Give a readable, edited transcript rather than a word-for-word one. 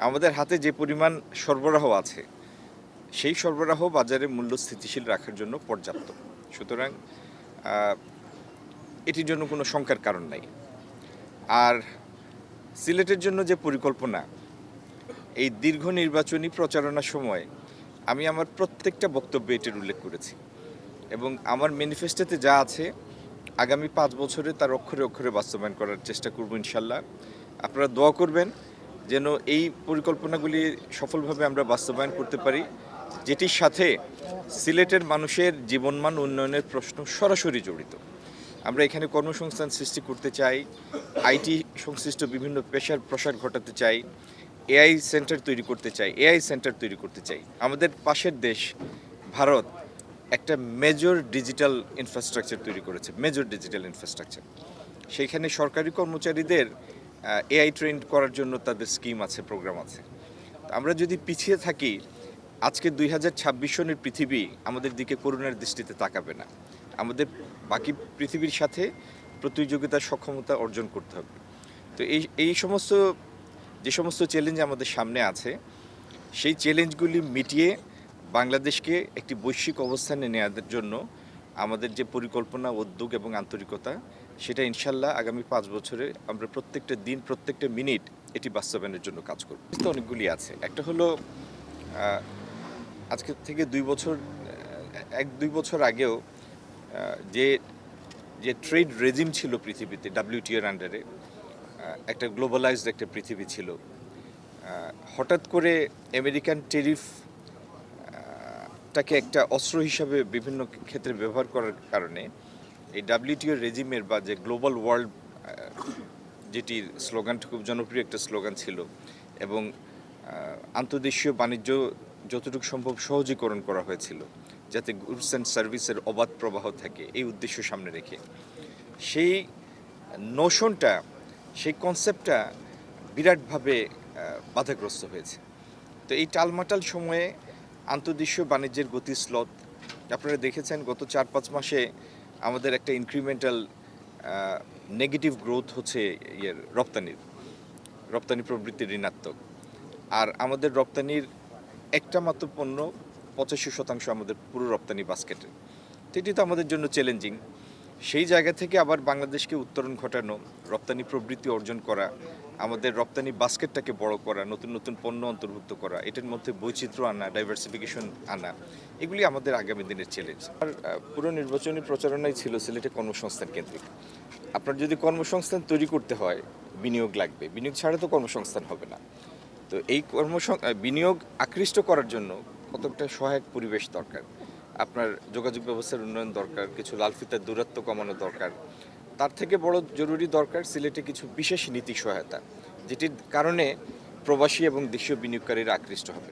আমাদের হাতে যে পরিমাণ সরবরাহ আছে সেই সরবরাহ বাজারে মূল্য স্থিতিশীল রাখার জন্য পর্যাপ্ত। সুতরাং এটির জন্য কোনো শঙ্কার কারণ নাই। আর সিলেটের জন্য যে পরিকল্পনা, এই দীর্ঘ নির্বাচনী প্রচারণার সময় আমি আমার প্রত্যেকটা বক্তব্যে এটির উল্লেখ করেছি এবং আমার ম্যানিফেস্টোতে যা আছে আগামী 5 বছরে তার অক্ষরে অক্ষরে বাস্তবায়ন করার চেষ্টা করব ইনশাল্লাহ। আপনারা দোয়া করবেন যেন এই পরিকল্পনাগুলি সফলভাবে আমরা বাস্তবায়ন করতে পারি, যেটির সাথে সিলেটের মানুষের জীবনমান উন্নয়নের প্রশ্ন সরাসরি জড়িত। আমরা এখানে কর্মসংস্থান সৃষ্টি করতে চাই, আইটি সংশ্লিষ্ট বিভিন্ন পেশার প্রসার ঘটাতে চাই, এআই সেন্টার তৈরি করতে চাই। আমাদের পাশের দেশ ভারত একটা মেজর ডিজিটাল ইনফ্রাস্ট্রাকচার তৈরি করেছে, সেইখানে সরকারি কর্মচারীদের এআই ট্রেন করার জন্য তাদের স্কিম আছে, প্রোগ্রাম আছে। আমরা যদি পিছিয়ে থাকি, আজকে 2026 সনের পৃথিবী আমাদের দিকে করুণার দৃষ্টিতে তাকাবে না। আমাদের বাকি পৃথিবীর সাথে প্রতিযোগিতার সক্ষমতা অর্জন করতে হবে। তো এই যে সমস্ত চ্যালেঞ্জ আমাদের সামনে আছে, সেই চ্যালেঞ্জগুলি মিটিয়ে বাংলাদেশকে একটি বৈশ্বিক অবস্থানে নেওয়ার জন্য আমাদের যে পরিকল্পনা, উদ্যোগ এবং আন্তরিকতা, সেটা ইনশাল্লাহ আগামী 5 বছরে আমরা প্রত্যেকটা দিন, প্রত্যেকটা মিনিট এটি বাস্তবায়নের জন্য কাজ করব। তো অনেকগুলি আছে। একটা হলো আজকে থেকে 2 বছর আগেও যে ট্রেড রেজিম ছিল পৃথিবীতে, WTO-র আন্ডারে একটা গ্লোবালাইজড একটা পৃথিবী ছিল। হঠাৎ করে আমেরিকান টেরিফ টাকে একটা অস্ত্র হিসাবে বিভিন্ন ক্ষেত্রে ব্যবহার করার কারণে এই WTO রেজিমের বা যে গ্লোবাল ওয়ার্ল্ড, যেটির স্লোগানটা খুব জনপ্রিয় একটা স্লোগান ছিল, এবং আন্তর্দেশীয় বাণিজ্য যতটুকু সম্ভব সহজীকরণ করা হয়েছিল যাতে গুডস অ্যান্ড সার্ভিসের অবাধ প্রবাহ থাকে, এই উদ্দেশ্য সামনে রেখে সেই নোশনটা, সেই কনসেপ্টটা বিরাটভাবে বাধাগ্রস্ত হয়েছে। তো এই টালমাটাল সময়ে আন্তর্দেশীয় বাণিজ্যের গতি স্লথ, আপনারা দেখেছেন গত 4-5 মাসে আমাদের একটা ইনক্রিমেন্টাল নেগেটিভ গ্রোথ হচ্ছে রপ্তানি প্রবৃত্তি ঋণাত্মক। আর আমাদের রপ্তানির একটা মাত্র পণ্য 85% আমাদের পুরো রপ্তানি বাস্কেটে। তো এটি তো আমাদের জন্য চ্যালেঞ্জিং। সেই জায়গা থেকে আবার বাংলাদেশকে উত্তরণ ঘটানো, রপ্তানি প্রবৃত্তি অর্জন করা, আমাদের রপ্তানি বাস্কেটটাকে বড় করা, নতুন নতুন পণ্য অন্তর্ভুক্ত করা, এটার মধ্যে বৈচিত্র্য আনা, ডাইভার্সিফিকেশন আনা, এগুলি আমাদের আগামী দিনের চ্যালেঞ্জ। আর পুরো নির্বাচনী প্রচারণাই ছিল সিলেটে কর্মসংস্থান কেন্দ্রিক। আপনার যদি কর্মসংস্থান তৈরি করতে হয়, বিনিয়োগ লাগবে, বিনিয়োগ ছাড়া তো কর্মসংস্থান হবে না। তো এই বিনিয়োগ আকৃষ্ট করার জন্য কতটা সহায়ক পরিবেশ দরকার, আপনার যোগাযোগ ব্যবস্থার উন্নয়ন দরকার, কিছু লালফিতার দূরত্ব কমানো দরকার, তার থেকে বড় জরুরি দরকার সিলেটে কিছু বিশেষ নীতি সহায়তা, যেটির কারণে প্রবাসী এবং দেশীয় বিনিয়োগকারীরা আকৃষ্ট হবে।